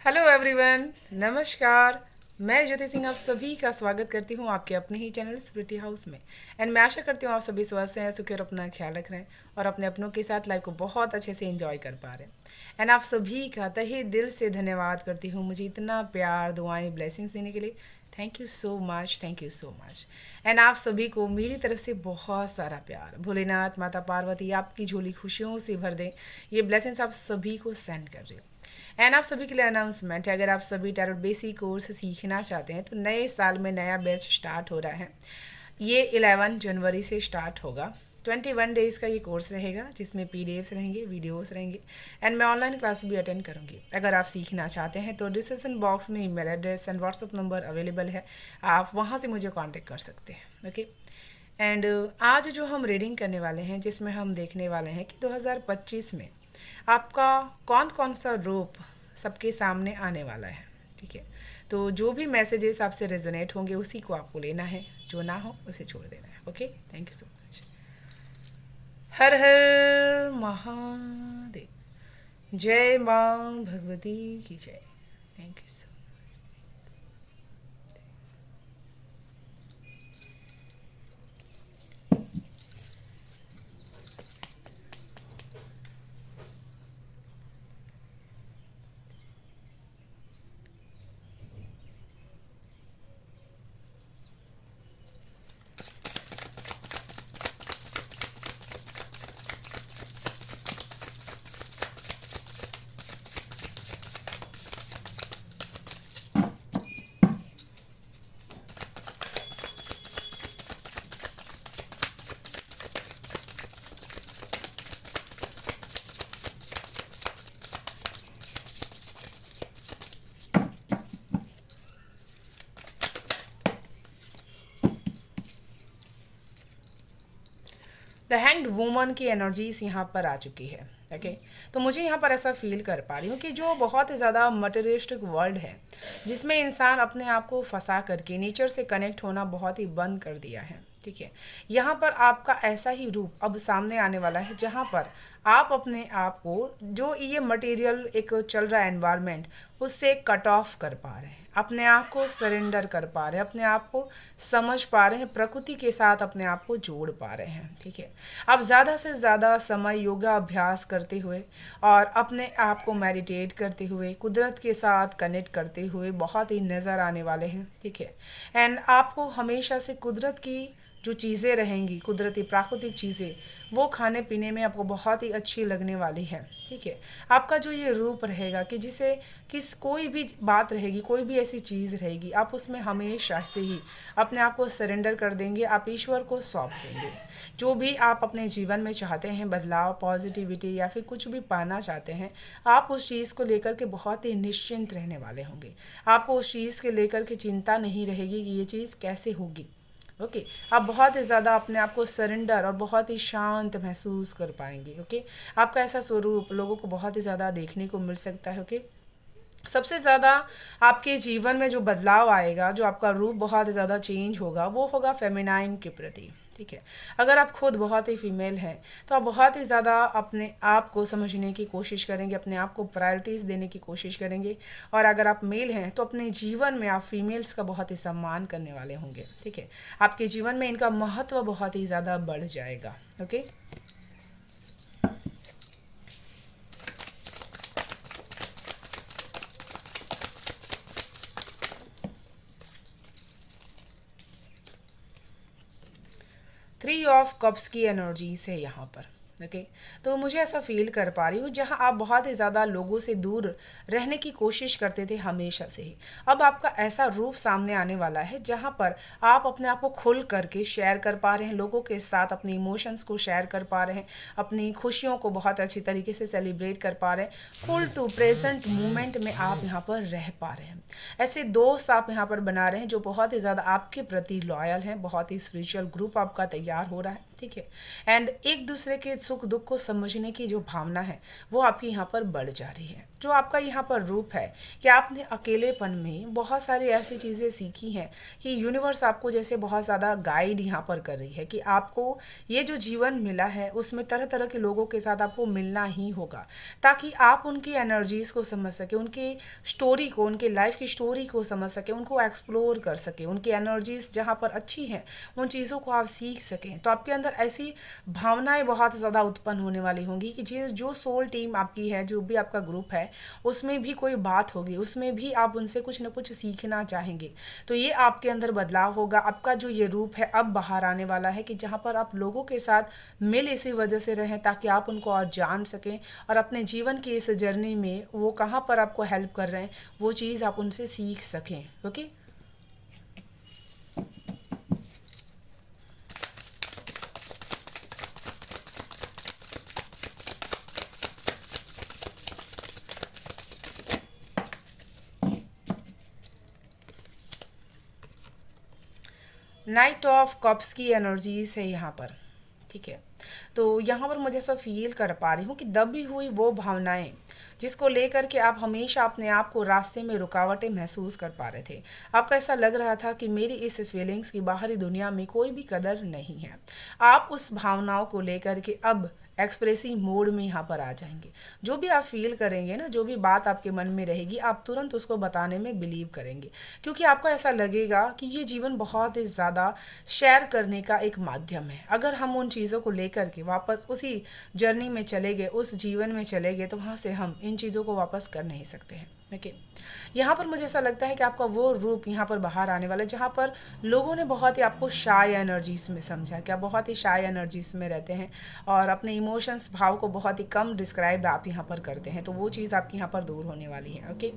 Hello everyone, नमस्कार। मैं ज्योति सिंह आप सभी का स्वागत करती हूँ आपके अपने ही चैनल स्प्रिटी हाउस में। एंड मैं आशा करती हूँ आप सभी स्वस्थ हैं, सुखी और अपना ख्याल रख रहे हैं और अपने अपनों के साथ लाइफ को बहुत अच्छे से एंजॉय कर पा रहे हैं। एंड आप सभी का तहे दिल से धन्यवाद करती हूँ मुझे इतना प्यार, दुआएं, ब्लेसिंग्स देने के लिए। Thank you so much, thank you so much. And आप सभी को मेरी तरफ से बहुत सारा प्यार। भोलेनाथ, माता पार्वती आपकी झोली खुशियों से भर दें। ये ब्लेसिंग्स आप सभी को सेंड कर रही हूँ। एंड आप सभी के लिए अनाउंसमेंट है, अगर आप सभी टैरोट बेसिक कोर्स सीखना चाहते हैं तो नए साल में नया बैच स्टार्ट हो रहा है। ये 11 जनवरी से स्टार्ट होगा। 21 डेज़ का ये कोर्स रहेगा जिसमें पीडीएफ्स रहेंगे, वीडियोस रहेंगे एंड मैं ऑनलाइन क्लास भी अटेंड करूँगी। अगर आप सीखना चाहते हैं तो डिस्क्रिप्शन बॉक्स में email address and WhatsApp number available है, आप वहाँ से मुझे कांटेक्ट कर सकते हैं। ओके। एंड आज जो हम रीडिंग करने वाले हैं, जिसमें हम देखने वाले हैं कि 2025 में आपका कौन कौन सा रूप सबके सामने आने वाला है। ठीक है, तो जो भी मैसेजेस आपसे रेजोनेट होंगे उसी को आपको लेना है, जो ना हो उसे छोड़ देना है। Okay, thank you so much. Har Har Mahadev. जय माँ भगवती की जय। Thank you so. The hanged woman की एनर्जीज यहाँ पर आ चुकी है। ओके, तो मुझे यहाँ पर ऐसा फील कर पा रही हूँ कि जो बहुत ही ज़्यादा मटेरियलिस्टिक वर्ल्ड है, जिसमें इंसान अपने आप को फंसा करके नेचर से कनेक्ट होना बहुत ही बंद कर दिया है। ठीक है, यहाँ पर आपका ऐसा ही रूप अब सामने आने वाला है जहाँ पर आप अपने आप को, जो ये मटेरियल एक चल रहा है एनवायरनमेंट, उससे कट ऑफ कर पा रहे हैं, अपने आप को सरेंडर कर पा रहे हैं, अपने आप को समझ पा रहे हैं, प्रकृति के साथ अपने आप को जोड़ पा रहे हैं। ठीक है, आप ज़्यादा से ज़्यादा समय योगा अभ्यास करते हुए और अपने आप को मेडिटेट करते हुए, कुदरत के साथ कनेक्ट करते हुए बहुत ही नज़र आने वाले हैं। ठीक है, एंड आपको हमेशा से कुदरत की जो चीज़ें रहेंगी, कुदरती प्राकृतिक चीज़ें, वो खाने पीने में आपको बहुत ही अच्छी लगने वाली है। ठीक है, आपका जो ये रूप रहेगा कि जिसे किस कोई भी बात रहेगी, कोई भी ऐसी चीज़ रहेगी, आप उसमें हमेशा से ही अपने आप को सरेंडर कर देंगे, आप ईश्वर को सौंप देंगे। जो भी आप अपने जीवन में चाहते हैं, बदलाव, पॉजिटिविटी या फिर कुछ भी पाना चाहते हैं, आप उस चीज़ को लेकर के बहुत ही निश्चिंत रहने वाले होंगे। आपको उस चीज़ के लेकर के चिंता नहीं रहेगी कि ये चीज़ कैसे होगी। ओके, आप बहुत ही ज़्यादा अपने आप को सरेंडर और बहुत ही शांत महसूस कर पाएंगे। ओके, आपका ऐसा स्वरूप लोगों को बहुत ही ज़्यादा देखने को मिल सकता है। ओके, सबसे ज़्यादा आपके जीवन में जो बदलाव आएगा, जो आपका रूप बहुत ही ज़्यादा चेंज होगा, वो होगा फेमिनाइन के प्रति। ठीक है, अगर आप खुद बहुत ही फीमेल हैं तो आप बहुत ही ज़्यादा अपने आप को समझने की कोशिश करेंगे, अपने आप को प्रायोरिटीज़ देने की कोशिश करेंगे। और अगर आप मेल हैं तो अपने जीवन में आप फीमेल्स का बहुत ही सम्मान करने वाले होंगे। ठीक है, आपके जीवन में इनका महत्व बहुत ही ज़्यादा बढ़ जाएगा। ओके, 3 ऑफ कप्स की एनर्जीज है यहाँ पर। ओके, तो मुझे ऐसा फील कर पा रही हूँ जहाँ आप बहुत ही ज़्यादा लोगों से दूर रहने की कोशिश करते थे हमेशा से ही, अब आपका ऐसा रूप सामने आने वाला है जहाँ पर आप अपने आप को खुल करके शेयर कर पा रहे हैं, लोगों के साथ अपनी इमोशंस को शेयर कर पा रहे हैं, अपनी खुशियों को बहुत अच्छी तरीके से सेलिब्रेट कर पा रहे हैं। फुल टू प्रेजेंट मोमेंट में आप यहाँ पर रह पा रहे हैं। ऐसे दोस्त आप यहाँ पर बना रहे हैं जो बहुत ही ज़्यादा आपके प्रति लॉयल हैं, बहुत ही स्पिरिचुअल ग्रुप आपका तैयार हो रहा है। ठीक है। एंड एक दूसरे के सुख दुख को समझने की जो भावना है वो आपकी यहाँ पर बढ़ जा रही है। जो आपका यहाँ पर रूप है कि आपने अकेलेपन में बहुत सारी ऐसी चीज़ें सीखी हैं कि यूनिवर्स आपको जैसे बहुत ज़्यादा गाइड यहाँ पर कर रही है कि आपको ये जो जीवन मिला है उसमें तरह तरह के लोगों के साथ आपको मिलना ही होगा, ताकि आप उनकी एनर्जीज़ को समझ सके, उनकी स्टोरी को, उनके लाइफ की स्टोरी को समझ सके, उनको एक्सप्लोर कर सके, उनकी एनर्जीज़ जहाँ पर अच्छी हैं उन चीज़ों को आप सीख सकें। तो आपके अंदर ऐसी भावनाएं बहुत ज़्यादा उत्पन्न होने वाली होंगी कि जो सोल टीम आपकी है, जो भी आपका ग्रुप है, उसमें भी कोई बात होगी, उसमें भी आप उनसे कुछ ना कुछ सीखना चाहेंगे। तो ये आपके अंदर बदलाव होगा। आपका जो ये रूप है अब बाहर आने वाला है कि जहाँ पर आप लोगों के साथ मिल इसी वजह से रहें ताकि आप उनको और जान सकें और अपने जीवन की इस जर्नी में वो कहाँ पर आपको हेल्प कर रहे हैं वो चीज़ आप उनसे सीख सकें। ओके। नाइट ऑफ कप्स की एनर्जीज है यहाँ पर, ठीक है। तो यहाँ पर मुझे ऐसा फील कर पा रही हूँ कि दबी हुई वो भावनाएं जिसको लेकर के आप हमेशा अपने आप को रास्ते में रुकावटें महसूस कर पा रहे थे। आपको ऐसा लग रहा था कि मेरी इस फीलिंग्स की बाहरी दुनिया में कोई भी कदर नहीं है। आप उस भावनाओं को लेकर के अब एक्सप्रेसिव मोड में यहाँ पर आ जाएंगे। जो भी आप फील करेंगे ना, जो भी बात आपके मन में रहेगी, आप तुरंत उसको बताने में बिलीव करेंगे, क्योंकि आपको ऐसा लगेगा कि ये जीवन बहुत ही ज़्यादा शेयर करने का एक माध्यम है। अगर हम उन चीज़ों को लेकर के वापस उसी जर्नी में चले गए, उस जीवन में चले गए, तो वहाँ से हम इन चीज़ों को वापस कर नहीं सकते हैं। ओके। यहाँ पर मुझे ऐसा लगता है कि आपका वो रूप यहाँ पर बाहर आने वाला है जहाँ पर लोगों ने बहुत ही आपको शाय एनर्जीज में समझा कि आप बहुत ही शाय एनर्जीज में रहते हैं और अपने इमोशंस भाव को बहुत ही कम डिस्क्राइब आप यहाँ पर करते हैं। तो वो चीज़ आपकी यहाँ पर दूर होने वाली है। ओके।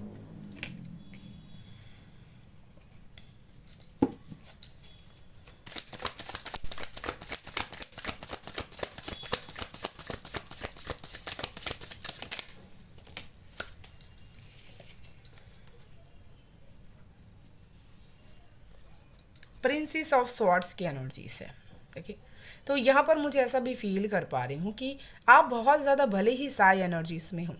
प्रिंसेस ऑफ स्वॉर्ड्स की एनर्जीज है। देखिए, तो यहाँ पर मुझे ऐसा भी फील कर पा रही हूँ कि आप बहुत ज़्यादा भले ही साई एनर्जीज में हो,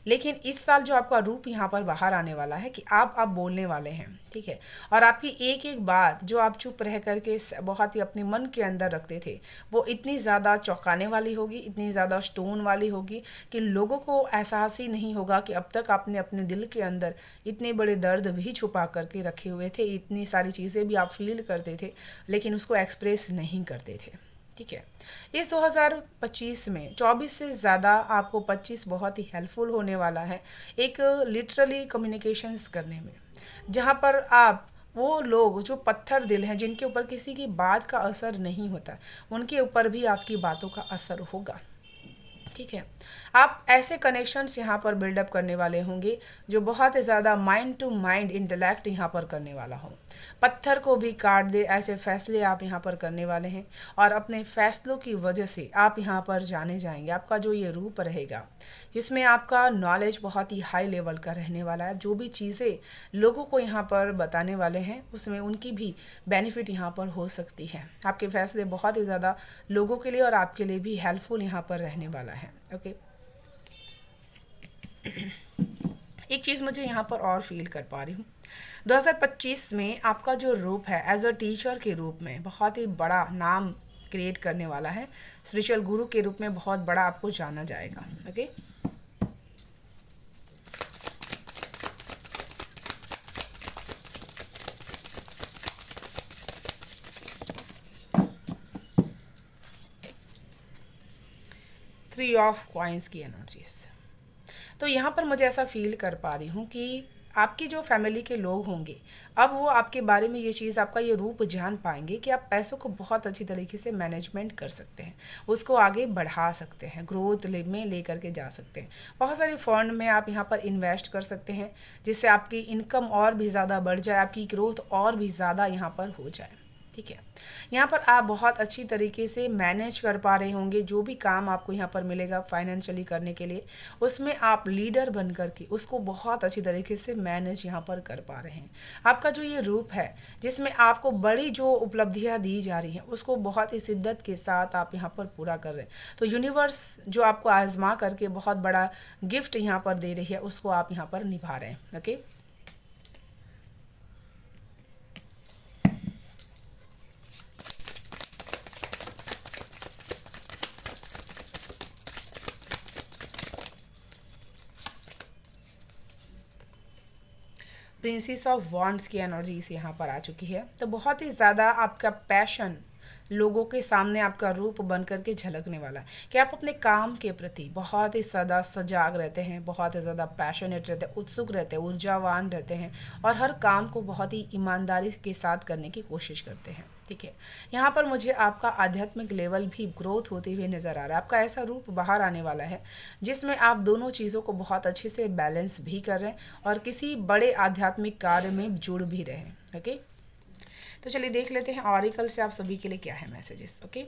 लेकिन इस साल जो आपका रूप यहाँ पर बाहर आने वाला है कि आप बोलने वाले हैं, ठीक है। और आपकी एक एक बात जो आप चुप रह करके बहुत ही अपने मन के अंदर रखते थे वो इतनी ज़्यादा चौंकाने वाली होगी, इतनी ज़्यादा स्टोन वाली होगी कि लोगों को एहसास ही नहीं होगा कि अब तक आपने अपने दिल के अंदर इतने बड़े दर्द भी छुपा करके रखे हुए थे, इतनी सारी चीज़ें भी आप फील करते थे लेकिन उसको एक्सप्रेस नहीं करते थे, ठीक है। इस 2025 में 24 से ज़्यादा आपको 25 बहुत ही हेल्पफुल होने वाला है एक लिटरली कम्युनिकेशंस करने में, जहाँ पर आप वो लोग जो पत्थर दिल हैं, जिनके ऊपर किसी की बात का असर नहीं होता, उनके ऊपर भी आपकी बातों का असर होगा, ठीक है। आप ऐसे कनेक्शंस यहाँ पर बिल्डअप करने वाले होंगे जो बहुत ही ज़्यादा माइंड टू माइंड इंटेलेक्ट यहाँ पर करने वाला हो। पत्थर को भी काट दे ऐसे फैसले आप यहाँ पर करने वाले हैं और अपने फैसलों की वजह से आप यहाँ पर जाने जाएंगे। आपका जो ये रूप रहेगा जिसमें आपका नॉलेज बहुत ही हाई लेवल का रहने वाला है, जो भी चीज़ें लोगों को यहाँ पर बताने वाले हैं उसमें उनकी भी बेनिफिट यहाँ पर हो सकती है। आपके फैसले बहुत ही ज़्यादा लोगों के लिए और आपके लिए भी हेल्पफुल यहाँ पर रहने वाला है। ओके। एक चीज़ मुझे यहाँ पर और फील कर पा रही हूँ, 2025 में आपका जो रूप है एज अ टीचर के रूप में बहुत ही बड़ा नाम क्रिएट करने वाला है। स्पिरिचुअल गुरु के रूप में बहुत बड़ा आपको जाना जाएगा। ओके। 3 ऑफ कॉइन्स की एनर्जीज। तो यहाँ पर मुझे ऐसा फील कर पा रही हूँ कि आपकी जो फैमिली के लोग होंगे अब वो आपके बारे में ये चीज़, आपका ये रूप जान पाएंगे कि आप पैसों को बहुत अच्छी तरीके से मैनेजमेंट कर सकते हैं, उसको आगे बढ़ा सकते हैं, ग्रोथ में ले करके जा सकते हैं। बहुत सारे फंड में आप यहाँ पर इन्वेस्ट कर सकते हैं जिससे आपकी इनकम और भी ज़्यादा बढ़ जाए, आपकी ग्रोथ और भी ज़्यादा यहाँ पर हो जाए। ठीक है। यहाँ पर आप बहुत अच्छी तरीके से मैनेज कर पा रहे होंगे, जो भी काम आपको यहाँ पर मिलेगा फाइनेंशियली करने के लिए, उसमें आप लीडर बन कर के उसको बहुत अच्छी तरीके से मैनेज यहाँ पर कर पा रहे हैं। आपका जो ये रूप है जिसमें आपको बड़ी जो उपलब्धियाँ दी जा रही हैं उसको बहुत ही शिद्दत के साथ आप यहाँ पर पूरा कर रहे हैं। तो यूनिवर्स जो आपको आजमा करके बहुत बड़ा गिफ्ट यहाँ पर दे रही है उसको आप यहाँ पर निभा रहे हैं। ओके। प्रिंसेस ऑफ वॉन्ड्स की एनर्जीज यहाँ पर आ चुकी है। तो बहुत ही ज़्यादा आपका पैशन लोगों के सामने आपका रूप बन करके झलकने वाला है कि आप अपने काम के प्रति बहुत ही ज़्यादा सजाग रहते हैं, बहुत ही ज़्यादा पैशनेट रहते हैं, उत्सुक रहते हैं, ऊर्जावान रहते हैं और हर काम को बहुत ही ईमानदारी के साथ करने की कोशिश करते हैं। ठीक है। यहाँ पर मुझे आपका आध्यात्मिक लेवल भी ग्रोथ होते हुए नज़र आ रहा है। आपका ऐसा रूप बाहर आने वाला है जिसमें आप दोनों चीज़ों को बहुत अच्छे से बैलेंस भी कर रहे हैं और किसी बड़े आध्यात्मिक कार्य में जुड़ भी रहे हैं। ओके। तो चलिए देख लेते हैं ऑरिकल से आप सभी के लिए क्या है messages. Okay.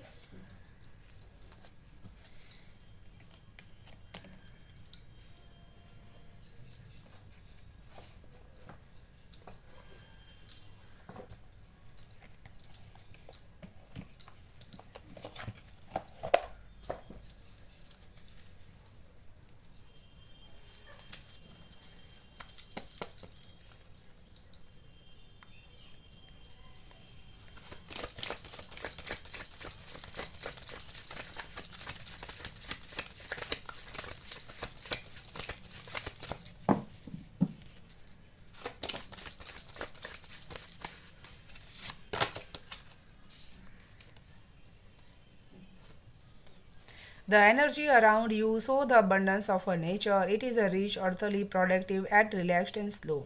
The energy around you show the abundance of a nature. It is a rich, earthly, productive, and relaxed and slow.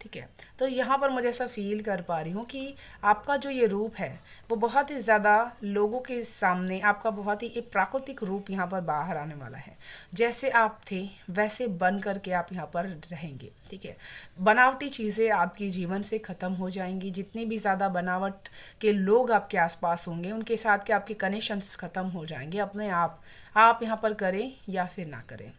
ठीक है। तो यहाँ पर मुझे ऐसा फील कर पा रही हूँ कि आपका जो ये रूप है वो बहुत ही ज़्यादा लोगों के सामने आपका बहुत ही एक प्राकृतिक रूप यहाँ पर बाहर आने वाला है। जैसे आप थे वैसे बन कर के आप यहाँ पर रहेंगे। ठीक है। बनावटी चीज़ें आपकी जीवन से ख़त्म हो जाएंगी। जितनी भी ज़्यादा बनावट के लोग आपके आसपास होंगे उनके साथ के आपके कनेक्शंस ख़त्म हो जाएंगे। अपने आप यहाँ पर करें या फिर ना करें,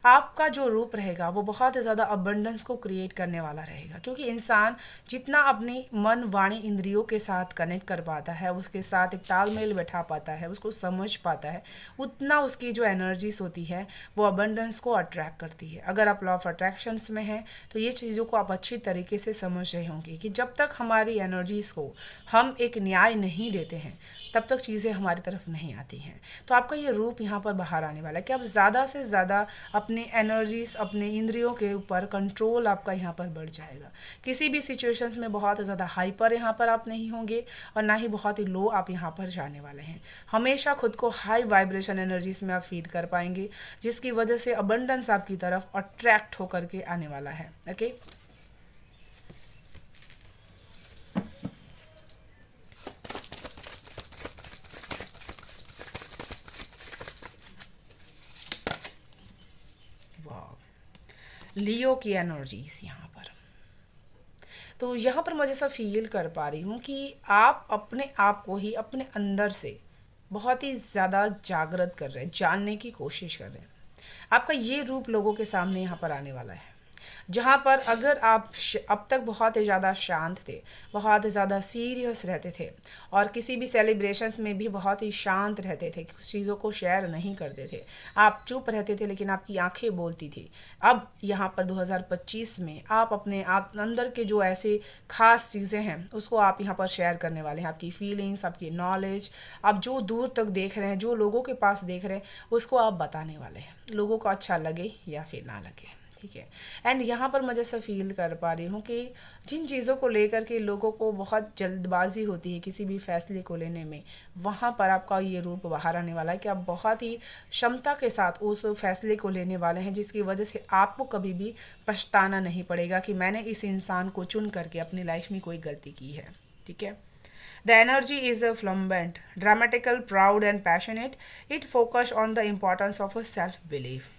आपका जो रूप रहेगा वो बहुत ही ज़्यादा अबंडेंस को क्रिएट करने वाला रहेगा। क्योंकि इंसान जितना अपनी मन वाणी इंद्रियों के साथ कनेक्ट कर पाता है, उसके साथ एक तालमेल बैठा पाता है, उसको समझ पाता है, उतना उसकी जो एनर्जीज होती है वो अबंडेंस को अट्रैक्ट करती है। अगर आप लॉ ऑफ अट्रैक्शंस में हैं तो ये चीज़ों को आप अच्छी तरीके से समझ रहे होंगे कि जब तक हमारी एनर्जीज़ को हम एक न्याय नहीं देते हैं तब तक चीज़ें हमारी तरफ नहीं आती हैं। तो आपका ये रूप यहाँ पर बाहर आने वाला है कि आप ज़्यादा से ज़्यादा अपने एनर्जीज अपने इंद्रियों के ऊपर कंट्रोल आपका यहाँ पर बढ़ जाएगा। किसी भी सिचुएशंस में बहुत ज़्यादा हाइपर यहाँ पर आप नहीं होंगे और ना ही बहुत ही लो आप यहाँ पर जाने वाले हैं। हमेशा खुद को हाई वाइब्रेशन एनर्जीज में आप फीड कर पाएंगे जिसकी वजह से अबंडेंस आपकी तरफ अट्रैक्ट होकर के आने वाला है। ओके। लियो की एनर्जीज यहाँ पर, तो यहाँ पर मुझे ऐसा फील कर पा रही हूँ कि आप अपने आप को ही अपने अंदर से बहुत ही ज़्यादा जागृत कर रहे हैं, जानने की कोशिश कर रहे हैं। आपका ये रूप लोगों के सामने यहाँ पर आने वाला है जहाँ पर अगर आप अब तक बहुत ही ज़्यादा शांत थे, बहुत ही ज़्यादा सीरियस रहते थे और किसी भी सेलिब्रेशंस में भी बहुत ही शांत रहते थे, कुछ चीज़ों को शेयर नहीं करते थे, आप चुप रहते थे लेकिन आपकी आंखें बोलती थी। अब यहाँ पर 2025 में आप अपने आप अंदर के जो ऐसे खास चीज़ें हैं उसको आप यहाँ पर शेयर करने वाले हैं। आपकी फीलिंग्स, आपकी नॉलेज, आप जो दूर तक देख रहे हैं, जो लोगों के पास देख रहे हैं उसको आप बताने वाले हैं, लोगों को अच्छा लगे या फिर ना लगे। ठीक है। एंड यहाँ पर मुझे ऐसा फील कर पा रही हूँ कि जिन चीज़ों को लेकर के लोगों को बहुत जल्दबाजी होती है किसी भी फैसले को लेने में, वहाँ पर आपका ये रूप बाहर आने वाला है कि आप बहुत ही क्षमता के साथ उस फैसले को लेने वाले हैं जिसकी वजह से आपको कभी भी पछताना नहीं पड़ेगा कि मैंने इस इंसान को चुन करके अपनी लाइफ में कोई गलती की है। ठीक है। The energy is a flamboyant, dramatical, proud and passionate. It focus on the importance of a self-belief.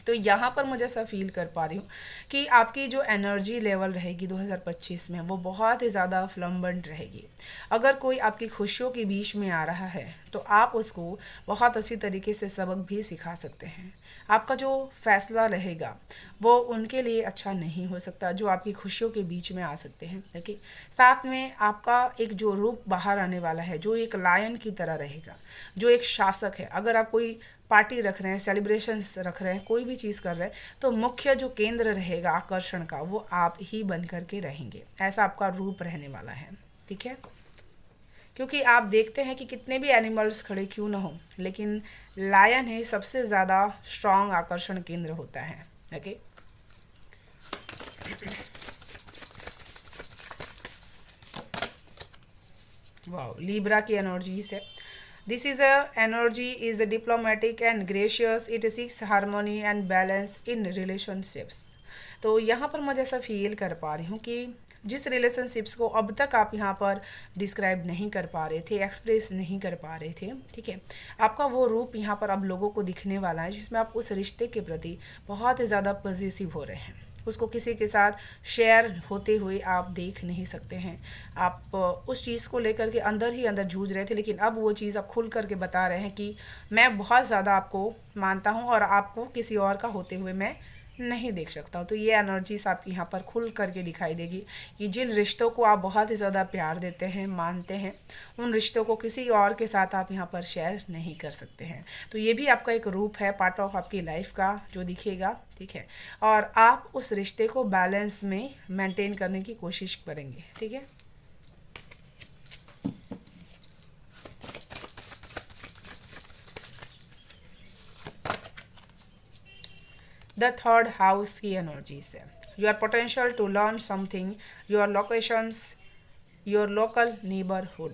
तो यहाँ पर मुझे ऐसा फील कर पा रही हूँ कि आपकी जो एनर्जी लेवल रहेगी 2025 में वो बहुत ही ज़्यादा फ्लम्बेंट रहेगी। अगर कोई आपकी खुशियों के बीच में आ रहा है तो आप उसको बहुत अच्छी तरीके से सबक भी सिखा सकते हैं। आपका जो फैसला रहेगा वो उनके लिए अच्छा नहीं हो सकता जो आपकी खुशियों के बीच में आ सकते हैं। देखिए, साथ में आपका एक जो रूप बाहर आने वाला है जो एक लायन की तरह रहेगा, जो एक शासक है। अगर आप कोई पार्टी रख रहे हैं, सेलिब्रेशंस रख रहे हैं, कोई भी चीज़ कर रहे हैं, तो मुख्य जो केंद्र रहेगा आकर्षण का वो आप ही बन करके रहेंगे। ऐसा आपका रूप रहने वाला है। ठीक है, क्योंकि आप देखते हैं कि कितने भी एनिमल्स खड़े क्यों ना हो, लेकिन लायन ही सबसे ज़्यादा स्ट्रांग आकर्षण केंद्र होता है। ओके, वाह, लिब्रा की एनर्जीज है। This is a energy is diplomatic and gracious, it seeks harmony and balance in relationships. तो यहाँ पर मुझे ऐसा फील कर पा रही हूँ कि जिस रिलेशनशिप्स को अब तक आप यहाँ पर डिस्क्राइब नहीं कर पा रहे थे, एक्सप्रेस नहीं कर पा रहे थे, ठीक है, आपका वो रूप यहाँ पर अब लोगों को दिखने वाला है जिसमें आप उस रिश्ते के प्रति बहुत ही ज़्यादा पॉजिटिव हो रहे हैं। उसको किसी के साथ शेयर होते हुए आप देख नहीं सकते हैं। आप उस चीज़ को लेकर के अंदर ही अंदर जूझ रहे थे, लेकिन अब वो चीज़ आप खुल करके बता रहे हैं कि मैं बहुत ज़्यादा आपको मानता हूँ और आपको किसी और का होते हुए मैं नहीं देख सकता हूँ। तो ये एनर्जीज आपकी यहाँ पर खुल करके दिखाई देगी कि जिन रिश्तों को आप बहुत ही ज़्यादा प्यार देते हैं, मानते हैं, उन रिश्तों को किसी और के साथ आप यहाँ पर शेयर नहीं कर सकते हैं। तो ये भी आपका एक रूप है, पार्ट ऑफ आपकी लाइफ का जो दिखेगा। ठीक है, और आप उस रिश्ते को बैलेंस में मेंटेन करने की कोशिश करेंगे। ठीक है, द थर्ड हाउस की एनर्जी से your potential to learn something, your locations, your local neighbourhood.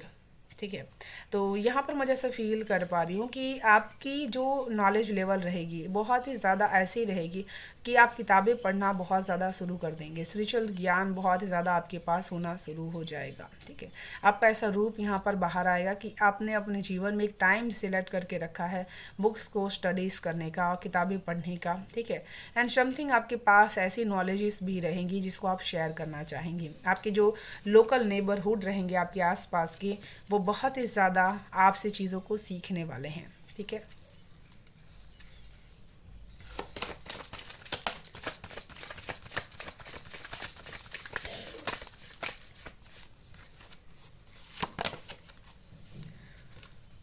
ठीक है, तो यहाँ पर मुझे ऐसा फील कर पा रही हूँ कि आपकी जो नॉलेज लेवल रहेगी बहुत ही ज़्यादा ऐसी रहेगी कि आप किताबें पढ़ना बहुत ज़्यादा शुरू कर देंगे। स्पिरिचुअल ज्ञान बहुत ही ज़्यादा आपके पास होना शुरू हो जाएगा। ठीक है, आपका ऐसा रूप यहाँ पर बाहर आएगा कि आपने अपने जीवन में एक टाइम सिलेक्ट करके रखा है बुक्स को स्टडीज़ करने का और किताबें पढ़ने का। ठीक है, एंड समथिंग आपके पास ऐसी नॉलेजेस भी रहेंगी जिसको आप शेयर करना चाहेंगे। आपके जो लोकल नेबरहुड रहेंगे आपके आसपास के, वो बहुत ही ज़्यादा आपसे चीज़ों को सीखने वाले हैं। ठीक है,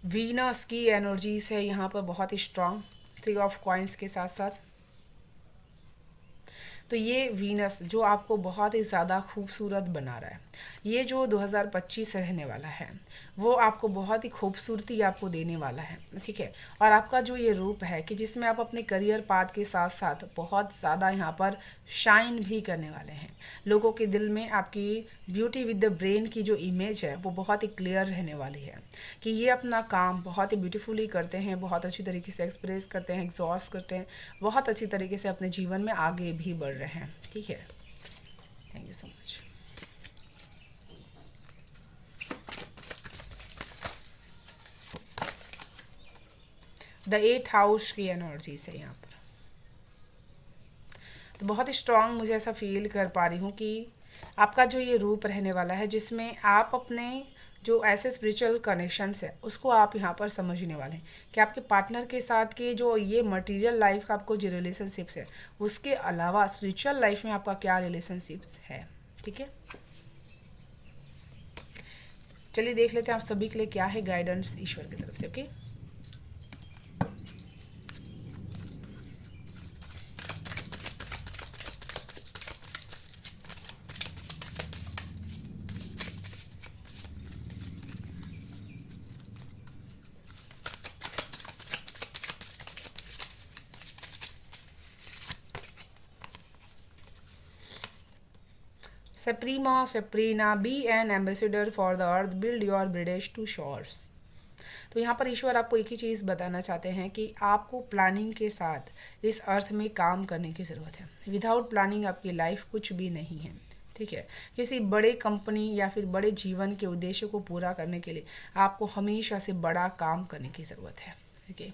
वीनस की एनर्जीज है यहाँ पर बहुत ही स्ट्रांग, 3 ऑफ कॉइन्स के साथ साथ। तो ये वीनस जो आपको बहुत ही ज़्यादा खूबसूरत बना रहा है, ये जो 2025 रहने वाला है वो आपको बहुत ही खूबसूरती आपको देने वाला है। ठीक है, और आपका जो ये रूप है कि जिसमें आप अपने करियर पाथ के साथ साथ बहुत ज़्यादा यहाँ पर शाइन भी करने वाले हैं। लोगों के दिल में आपकी ब्यूटी विद द ब्रेन की जो इमेज है वो बहुत ही क्लियर रहने वाली है कि ये अपना काम बहुत ही ब्यूटीफुली करते हैं, बहुत अच्छी तरीके से एक्सप्रेस करते हैं, एग्जॉस्ट करते हैं, बहुत अच्छी तरीके से अपने जीवन में आगे भी बढ़ रहे हैं। ठीक है, thank you so much. The 8th house की एनर्जी से यहाँ पर तो बहुत ही स्ट्रांग मुझे ऐसा फील कर पा रही हूँ कि आपका जो ये रूप रहने वाला है जिसमें आप अपने जो ऐसे स्पिरिचुअल कनेक्शंस है उसको आप यहाँ पर समझने वाले हैं कि आपके पार्टनर के साथ के जो ये मटेरियल लाइफ का आपको जो रिलेशनशिप्स है उसके अलावा स्पिरिचुअल लाइफ में आपका क्या रिलेशनशिप्स है। ठीक है, चलिए देख लेते हैं आप सभी के लिए क्या है गाइडेंस ईश्वर की तरफ से। Okay, Suprema, Suprema, be an ambassador for the earth, build your bridge to shores। तो यहाँ पर ईश्वर आपको एक ही चीज़ बताना चाहते हैं कि आपको प्लानिंग के साथ इस अर्थ में काम करने की ज़रूरत है। विदाउट प्लानिंग आपकी लाइफ कुछ भी नहीं है। ठीक है, किसी बड़े कंपनी या फिर बड़े जीवन के उद्देश्य को पूरा करने के लिए आपको हमेशा से बड़ा काम करने की ज़रूरत है। ठीक है,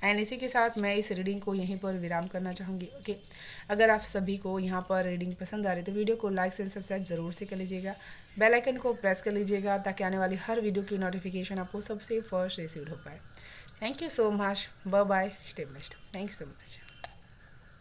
एंड इसी के साथ मैं इस रीडिंग को यहीं पर विराम करना चाहूँगी। ओके, अगर आप सभी को यहाँ पर रीडिंग पसंद आ रही है तो वीडियो को लाइक एंड सब्सक्राइब ज़रूर से कर लीजिएगा, बेल आइकन को प्रेस कर लीजिएगा ताकि आने वाली हर वीडियो की नोटिफिकेशन आपको सबसे फर्स्ट रिसीव हो पाए। Thank you so much, bye bye, stay blessed, thank you so much.